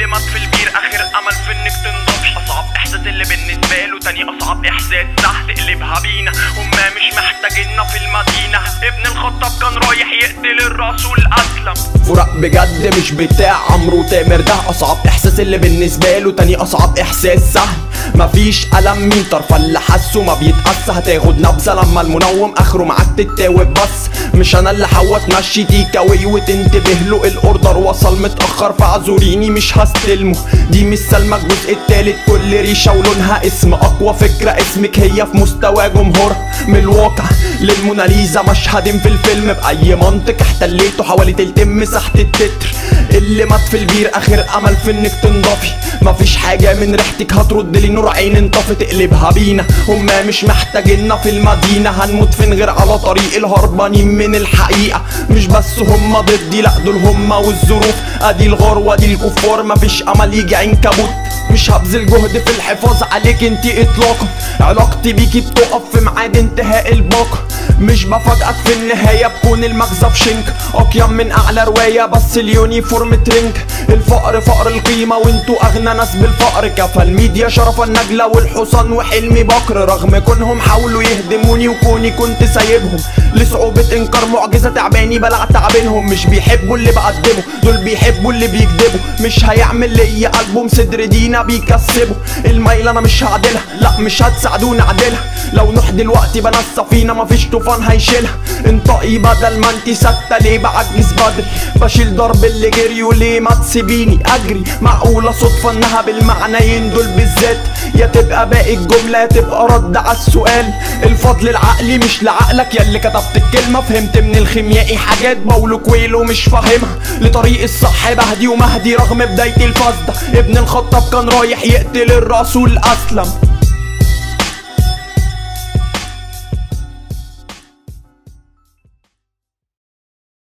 اللي مات في البير اخر امل في انك تنضبش. اصعب احساس اللي بالنسبه له تاني اصعب احساس سهل تقلبها بينا. هما مش محتاجيننا في المدينه. ابن الخطاب كان رايح يقتل الرسول اسلم. فراق بجد مش بتاع عمرو تامر، ده اصعب احساس اللي بالنسبه له تاني اصعب احساس سهل. مفيش ألم مين طرف اللي حاسه ما بيتقاس. هتاخد نبذة لما المنوم اخره معاك تتاوب، بس مش انا اللي حاوت مشي تيك اواي وتنتبه له. الاوردر وصل متأخر فاعذريني مش هستلمه. دي مش سلمى الجزء التالت كل ريشة ولونها اسم. اقوى فكرة اسمك هي في مستوى جمهورها. من الواقع للموناليزا مشهد في الفيلم بأي منطق احتليته حوالي تلتين مساحة التتر. اللي مات في البير اخر امل في انك تنضفي. مفيش حاجة من ريحتك هترد لي نور عين انطفي تقلبها بينا. هما مش محتاجيننا في المدينة. هنموت فين غير على طريق الهربانين من الحقيقة. مش بس هما ضدي لا دول هما والظروف. ادي الغار وادي الكفار مفيش امل يجي عنكبوت. مش هبذل جهد في الحفاظ عليك انتي اطلاقا. علاقتي بيكي بتقف في ميعاد انتهاء الباقة. مش بفاجئك في النهاية بكون المغزى في شنك. اقيم من اعلى رواية بس اليونيفورم ترنك. الفقر فقر القيمة وانتوا اغنى ناس بالفقر. كفى الميديا شرف النجلة والحصان وحلمي بكر. رغم كونهم حاولوا يهدموني وكوني كنت سايبهم لصعوبة انكار معجزة تعباني بلع تعبينهم. مش بيحبوا اللي بقدمه دول بيحبوا اللي بيكدبوا. مش هيعمل ليا ألبوم صدر دينا بيكسبه. الميل انا مش هعدلها لا مش هتساعدوني اعدلها. لو نوح دلوقتي بنا السفينة مفيش طوفان هيشيلها. انطقي بدل ما انتي ساكتة ليه بعجز بدري. بشيل ضرب اللي جري وليه ما تسيبيني اجري. معقولة صدفة انها بالمعنيين دول بالذات. يا تبقى باقي الجملة يا تبقى رد على السؤال. الفضل العقلي مش لعقلك يا اللي كتبت الكلمة. فهمت من الخيميائي حاجات باولو كويلو مش فاهمها. لطريق الصح بهدي ومهدي رغم بداية الفاسدة. ابن الخطاب كان رايح يقتل الرسول اسلم.